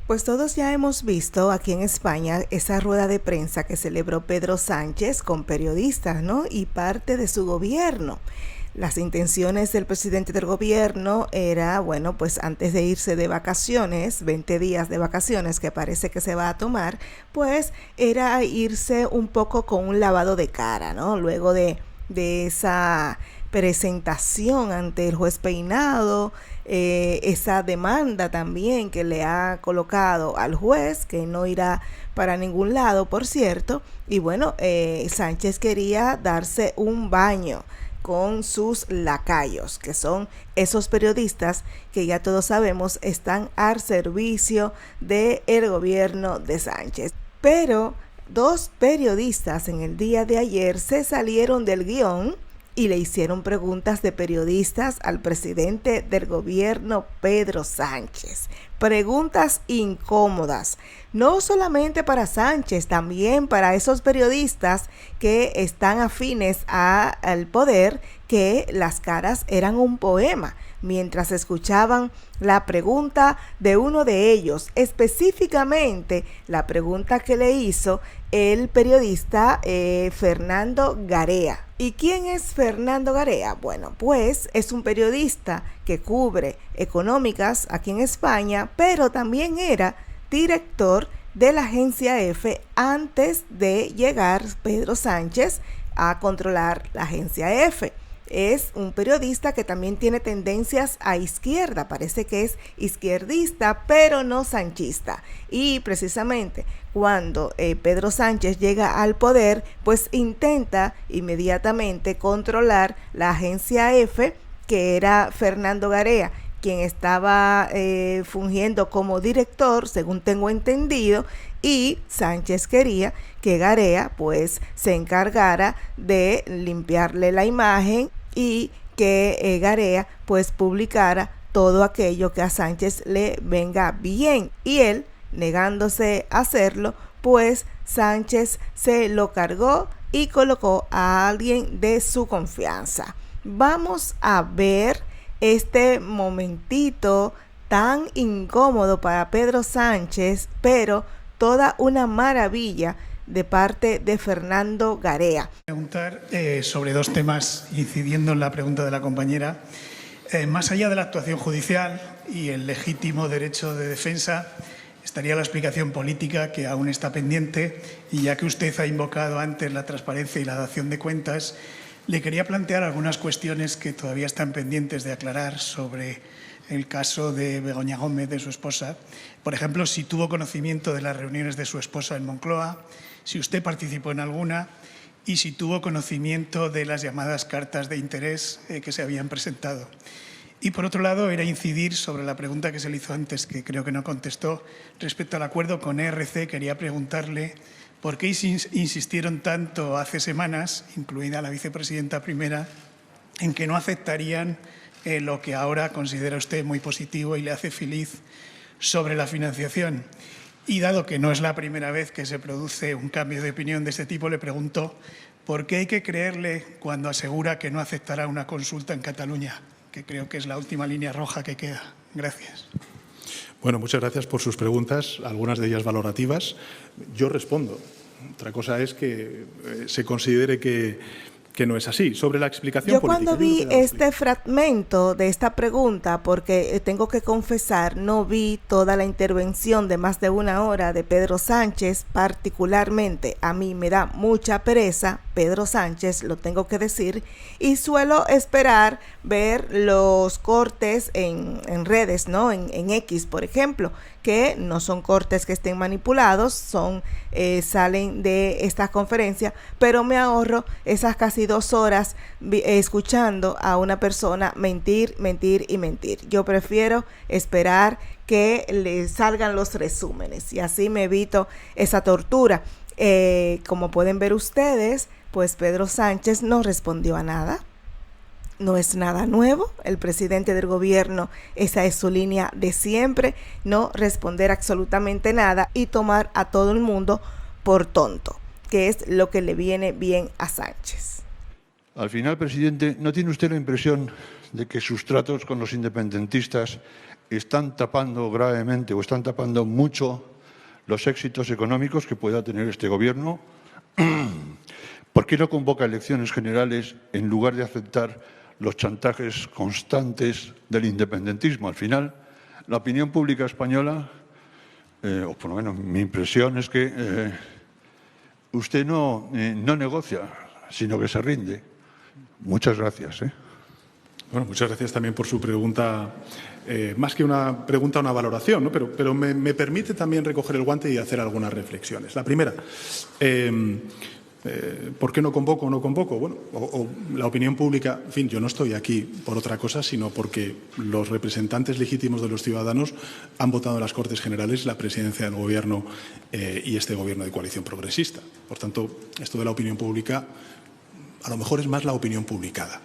Pues todos ya hemos visto aquí en España esa rueda de prensa que celebró Pedro Sánchez con periodistas, ¿no? Y parte de su gobierno. Las intenciones del presidente del gobierno era, bueno, pues antes de irse de vacaciones, 20 días de vacaciones que parece que se va a tomar, pues era irse un poco con un lavado de cara, ¿no? Luego de esa presentación ante el juez Peinado, esa demanda también que le ha colocado al juez, que no irá para ningún lado, por cierto, y bueno, Sánchez quería darse un baño con sus lacayos, que son esos periodistas que ya todos sabemos están al servicio del gobierno de Sánchez. Pero dos periodistas en el día de ayer se salieron del guión y le hicieron preguntas de periodistas al presidente del gobierno, Pedro Sánchez. Preguntas incómodas, no solamente para Sánchez, también para esos periodistas que están afines al poder, que las caras eran un poema mientras escuchaban la pregunta de uno de ellos, específicamente la pregunta que le hizo el periodista Fernando Garea. ¿Y quién es Fernando Garea? Bueno, pues es un periodista que cubre económicas aquí en España, pero también era director de la agencia EFE antes de llegar Pedro Sánchez a controlar la agencia EFE. Es un periodista que también tiene tendencias a izquierda, parece que es izquierdista, pero no sanchista. Y precisamente cuando Pedro Sánchez llega al poder, pues intenta inmediatamente controlar la agencia EFE, que era Fernando Garea, quien estaba fungiendo como director, según tengo entendido, y Sánchez quería que Garea pues se encargara de limpiarle la imagen y que Garea pues publicara todo aquello que a Sánchez le venga bien, y él negándose a hacerlo, pues Sánchez se lo cargó y colocó a alguien de su confianza. Vamos a ver este momentito tan incómodo para Pedro Sánchez, pero toda una maravilla de parte de Fernando Garea. Preguntar sobre dos temas, incidiendo en la pregunta de la compañera. Más allá de la actuación judicial y el legítimo derecho de defensa, estaría la explicación política, que aún está pendiente, y ya que usted ha invocado antes la transparencia y la dación de cuentas, le quería plantear algunas cuestiones que todavía están pendientes de aclarar sobre el caso de Begoña Gómez, de su esposa. Por ejemplo, si tuvo conocimiento de las reuniones de su esposa en Moncloa, si usted participó en alguna y si tuvo conocimiento de las llamadas cartas de interés que se habían presentado. Y por otro lado, era incidir sobre la pregunta que se le hizo antes, que creo que no contestó, respecto al acuerdo con ERC. Quería preguntarle por qué insistieron tanto hace semanas, incluida la vicepresidenta primera, en que no aceptarían lo que ahora considera usted muy positivo y le hace feliz sobre la financiación. Y dado que no es la primera vez que se produce un cambio de opinión de este tipo, le pregunto por qué hay que creerle cuando asegura que no aceptará una consulta en Cataluña, que creo que es la última línea roja que queda. Gracias. Bueno, muchas gracias por sus preguntas, algunas de ellas valorativas. Yo respondo. Otra cosa es que se considere que no es así. Sobre la explicación Yo política. Cuando vi este fragmento de esta pregunta, porque tengo que confesar, no vi toda la intervención de más de una hora de Pedro Sánchez. Particularmente a mí me da mucha pereza Pedro Sánchez, lo tengo que decir, y suelo esperar ver los cortes en redes, ¿no? En X, por ejemplo, que no son cortes que estén manipulados, salen de esta conferencia, pero me ahorro esas casi 2 horas escuchando a una persona mentir y mentir. Yo prefiero esperar que le salgan los resúmenes y así me evito esa tortura. Como pueden ver ustedes, pues Pedro Sánchez no respondió a nada. No es nada nuevo, el presidente del gobierno, esa es su línea de siempre, no responder absolutamente nada y tomar a todo el mundo por tonto, que es lo que le viene bien a Sánchez. Al final, presidente, ¿no tiene usted la impresión de que sus tratos con los independentistas están tapando gravemente o están tapando mucho los éxitos económicos que pueda tener este Gobierno. ¿Por qué no convoca elecciones generales en lugar de aceptar los chantajes constantes del independentismo? Al final, la opinión pública española, o por lo menos mi impresión es que usted no negocia, sino que se rinde. Muchas gracias. Bueno, muchas gracias también por su pregunta. Más que una pregunta, una valoración, ¿no? Pero me permite también recoger el guante y hacer algunas reflexiones. La primera, ¿por qué no convoco o no convoco? Bueno, o la opinión pública, en fin, yo no estoy aquí por otra cosa, sino porque los representantes legítimos de los ciudadanos han votado en las Cortes Generales la presidencia del Gobierno y este Gobierno de coalición progresista. Por tanto, esto de la opinión pública, a lo mejor es más la opinión publicada.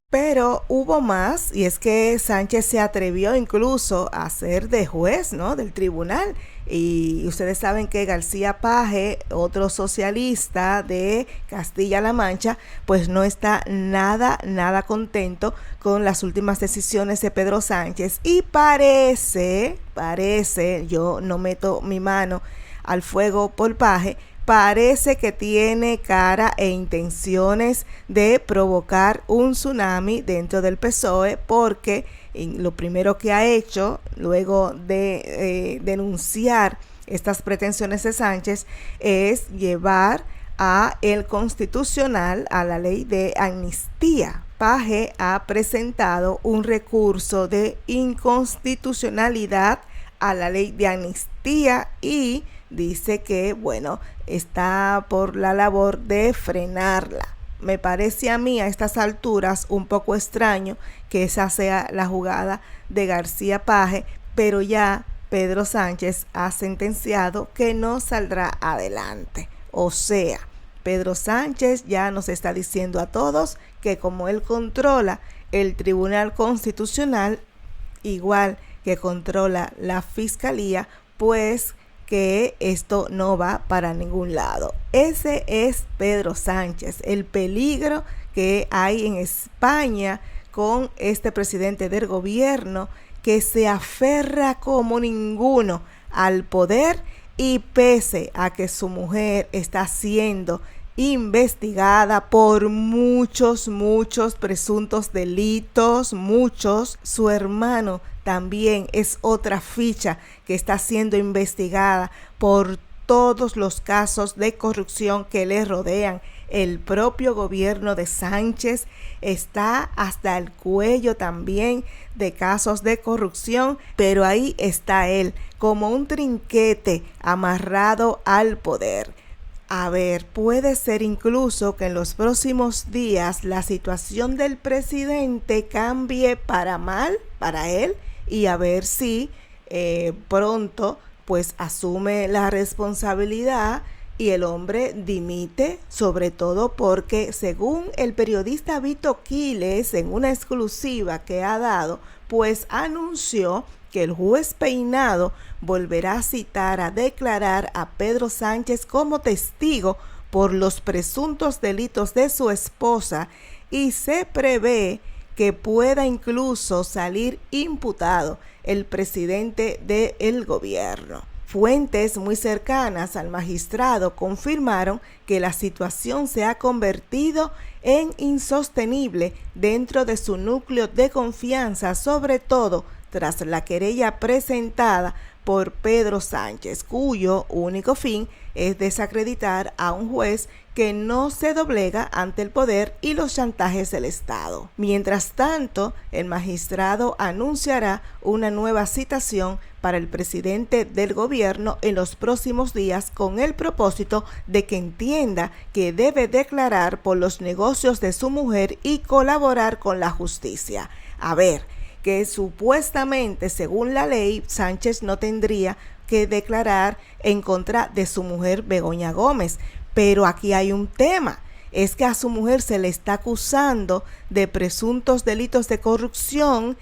Pero hubo más, y es que Sánchez se atrevió incluso a ser de juez, ¿no?, del tribunal. Y ustedes saben que García Page, otro socialista de Castilla-La Mancha, pues no está nada contento con las últimas decisiones de Pedro Sánchez. Y parece, yo no meto mi mano al fuego por Page, parece que tiene cara e intenciones de provocar un tsunami dentro del PSOE, porque lo primero que ha hecho luego de denunciar estas pretensiones de Sánchez es llevar a el Constitucional a la ley de amnistía. Page ha presentado un recurso de inconstitucionalidad a la ley de amnistía y dice que, bueno, está por la labor de frenarla. Me parece a mí a estas alturas un poco extraño que esa sea la jugada de García Page, pero ya Pedro Sánchez ha sentenciado que no saldrá adelante. O sea, Pedro Sánchez ya nos está diciendo a todos que como él controla el Tribunal Constitucional, igual que controla la Fiscalía, pues que esto no va para ningún lado. Ese es Pedro Sánchez, el peligro que hay en España con este presidente del gobierno que se aferra como ninguno al poder, y pese a que su mujer está siendo investigada por muchos presuntos delitos, su hermano también es otra ficha que está siendo investigada por todos los casos de corrupción que le rodean. El propio gobierno de Sánchez está hasta el cuello también de casos de corrupción, pero ahí está él como un trinquete amarrado al poder. A ver, puede ser incluso que en los próximos días la situación del presidente cambie para mal para él, y a ver si pronto pues asume la responsabilidad y el hombre dimite, sobre todo porque según el periodista Vito Quiles en una exclusiva que ha dado, pues anunció que el juez Peinado volverá a citar a declarar a Pedro Sánchez como testigo por los presuntos delitos de su esposa, y se prevé que pueda incluso salir imputado el presidente del gobierno. Fuentes muy cercanas al magistrado confirmaron que la situación se ha convertido en insostenible dentro de su núcleo de confianza, sobre todo tras la querella presentada por Pedro Sánchez, cuyo único fin es desacreditar a un juez que no se doblega ante el poder y los chantajes del Estado. Mientras tanto, el magistrado anunciará una nueva citación para el presidente del gobierno en los próximos días con el propósito de que entienda que debe declarar por los negocios de su mujer y colaborar con la justicia. A ver, que supuestamente, según la ley, Sánchez no tendría que declarar en contra de su mujer Begoña Gómez. Pero aquí hay un tema, es que a su mujer se le está acusando de presuntos delitos de corrupción,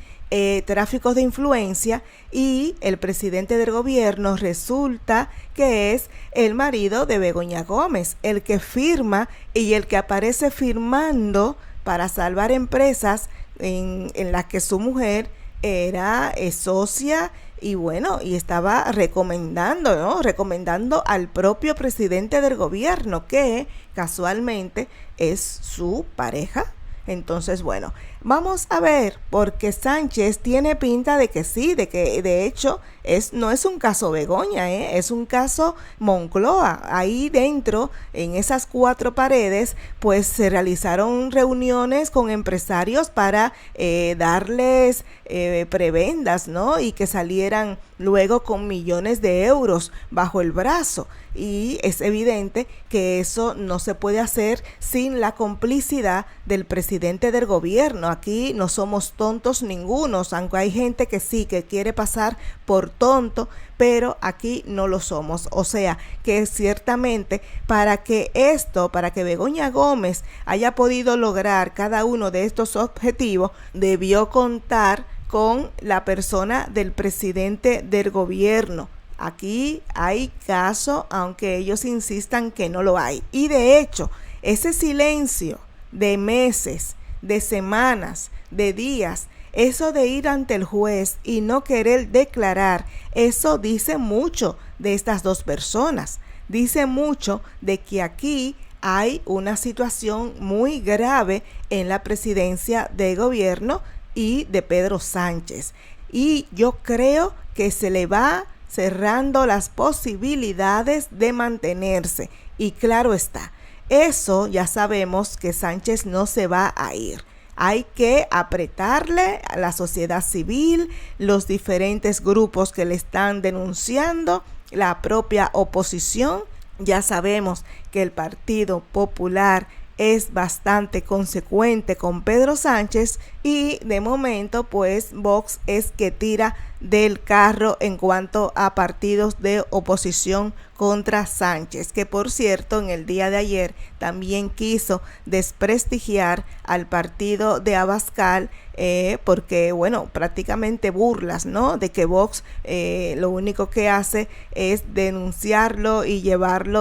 tráfico de influencia, y el presidente del gobierno resulta que es el marido de Begoña Gómez, el que firma y el que aparece firmando para salvar empresas en las que su mujer era socia y bueno, y estaba recomendando, ¿no? Recomendando al propio presidente del gobierno, que casualmente es su pareja. Entonces, bueno, vamos a ver, porque Sánchez tiene pinta de que sí, de que de hecho no es un caso Begoña, es un caso Moncloa. Ahí dentro, en esas 4 paredes, pues se realizaron reuniones con empresarios para darles prebendas, ¿no? Y que salieran luego con millones de euros bajo el brazo. Y es evidente que eso no se puede hacer sin la complicidad del presidente del gobierno. Aquí no somos tontos ningunos, aunque hay gente que sí, que quiere pasar por tonto, pero aquí no lo somos. O sea, que ciertamente para que Begoña Gómez haya podido lograr cada uno de estos objetivos, debió contar con la persona del presidente del gobierno. Aquí hay caso, aunque ellos insistan que no lo hay. Y de hecho, ese silencio de meses, de semanas, de días, eso de ir ante el juez y no querer declarar, eso dice mucho de estas dos personas. Dice mucho de que aquí hay una situación muy grave en la presidencia de gobierno y de Pedro Sánchez. Y yo creo que se le va cerrando las posibilidades de mantenerse. Y claro está, eso ya sabemos que Sánchez no se va a ir. Hay que apretarle a la sociedad civil, los diferentes grupos que le están denunciando, la propia oposición. Ya sabemos que el Partido Popular es bastante consecuente con Pedro Sánchez y de momento pues Vox es que tira del carro en cuanto a partidos de oposición contra Sánchez, que por cierto en el día de ayer también quiso desprestigiar al partido de Abascal porque bueno, prácticamente burlas, ¿no? De que Vox lo único que hace es denunciarlo y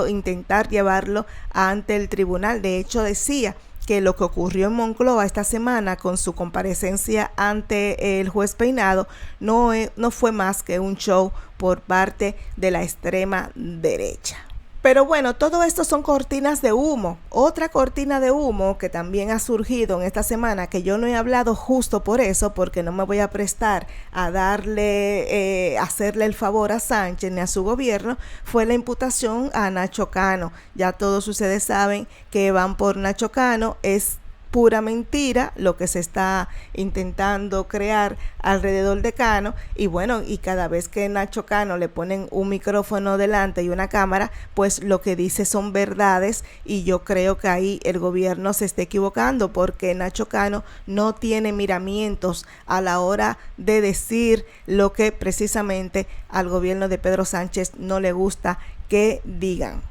intentar llevarlo ante el tribunal. De hecho decía que lo que ocurrió en Moncloa esta semana con su comparecencia ante el juez Peinado no fue más que un show por parte de la extrema derecha. Pero bueno, todo esto son cortinas de humo. Otra cortina de humo que también ha surgido en esta semana, que yo no he hablado justo por eso, porque no me voy a prestar a hacerle el favor a Sánchez ni a su gobierno, fue la imputación a Nacho Cano. Ya todos ustedes saben que van por Nacho Cano. Es pura mentira lo que se está intentando crear alrededor de Cano, y bueno, y cada vez que Nacho Cano le ponen un micrófono delante y una cámara, pues lo que dice son verdades, y yo creo que ahí el gobierno se está equivocando, porque Nacho Cano no tiene miramientos a la hora de decir lo que precisamente al gobierno de Pedro Sánchez no le gusta que digan.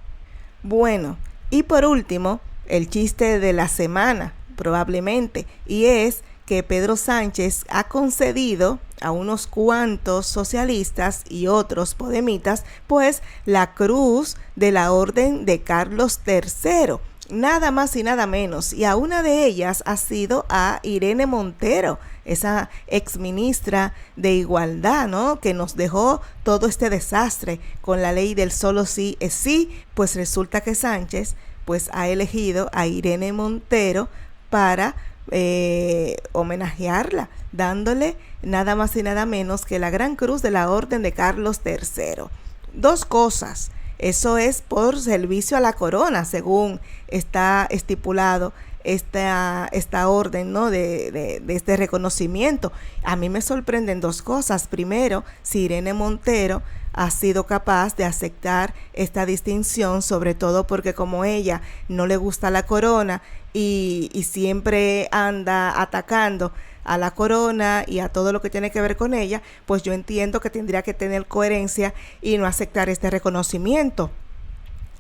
Bueno, y por último, el chiste de la semana, probablemente, y es que Pedro Sánchez ha concedido a unos cuantos socialistas y otros podemitas pues la cruz de la Orden de Carlos III, nada más y nada menos, y a una de ellas ha sido a Irene Montero, esa exministra de Igualdad, ¿no? Que nos dejó todo este desastre con la ley del solo sí es sí. Pues resulta que Sánchez pues ha elegido a Irene Montero para homenajearla, dándole nada más y nada menos que la Gran Cruz de la Orden de Carlos III. Dos cosas, eso es por servicio a la corona, según está estipulado esta orden, ¿no? de este reconocimiento. A mí me sorprenden dos cosas. Primero, si Irene Montero ha sido capaz de aceptar esta distinción, sobre todo porque como ella no le gusta la corona y siempre anda atacando a la corona y a todo lo que tiene que ver con ella, pues yo entiendo que tendría que tener coherencia y no aceptar este reconocimiento.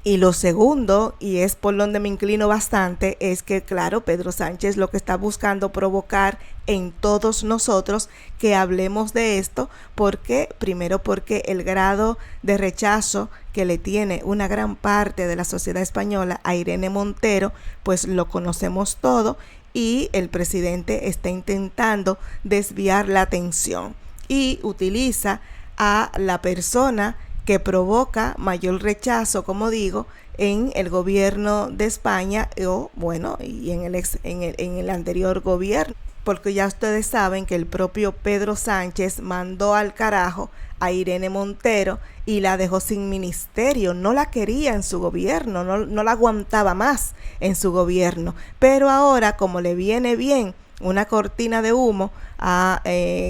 Y lo segundo, y es por donde me inclino bastante, es que claro, Pedro Sánchez lo que está buscando provocar en todos nosotros que hablemos de esto, primero porque el grado de rechazo que le tiene una gran parte de la sociedad española a Irene Montero, pues lo conocemos todo, y el presidente está intentando desviar la atención y utiliza a la persona que provoca mayor rechazo, como digo, en el gobierno de España y en el anterior gobierno, porque ya ustedes saben que el propio Pedro Sánchez mandó al carajo a Irene Montero y la dejó sin ministerio, no la quería en su gobierno, no la aguantaba más en su gobierno, pero ahora como le viene bien una cortina de humo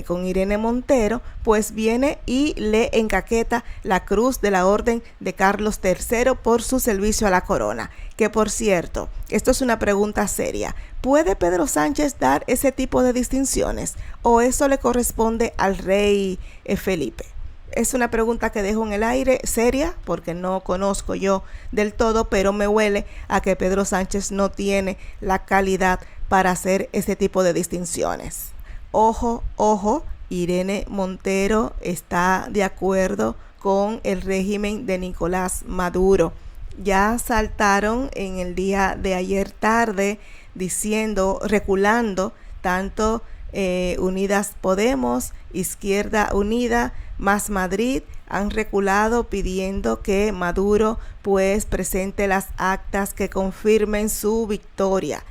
con Irene Montero, pues viene y le encaqueta la cruz de la Orden de Carlos III por su servicio a la corona. Que por cierto, esto es una pregunta seria. ¿Puede Pedro Sánchez dar ese tipo de distinciones o eso le corresponde al rey Felipe? Es una pregunta que dejo en el aire, seria, porque no conozco yo del todo, pero me huele a que Pedro Sánchez no tiene la calidad para hacer ese tipo de distinciones. Ojo, Irene Montero está de acuerdo con el régimen de Nicolás Maduro. Ya saltaron en el día de ayer tarde reculando tanto Unidas Podemos, Izquierda Unida, Más Madrid, han reculado pidiendo que Maduro pues presente las actas que confirmen su victoria.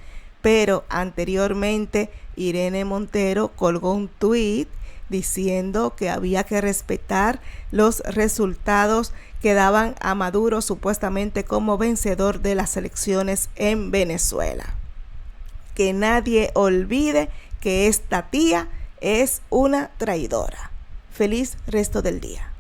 Pero anteriormente Irene Montero colgó un tuit diciendo que había que respetar los resultados que daban a Maduro supuestamente como vencedor de las elecciones en Venezuela. Que nadie olvide que esta tía es una traidora. Feliz resto del día.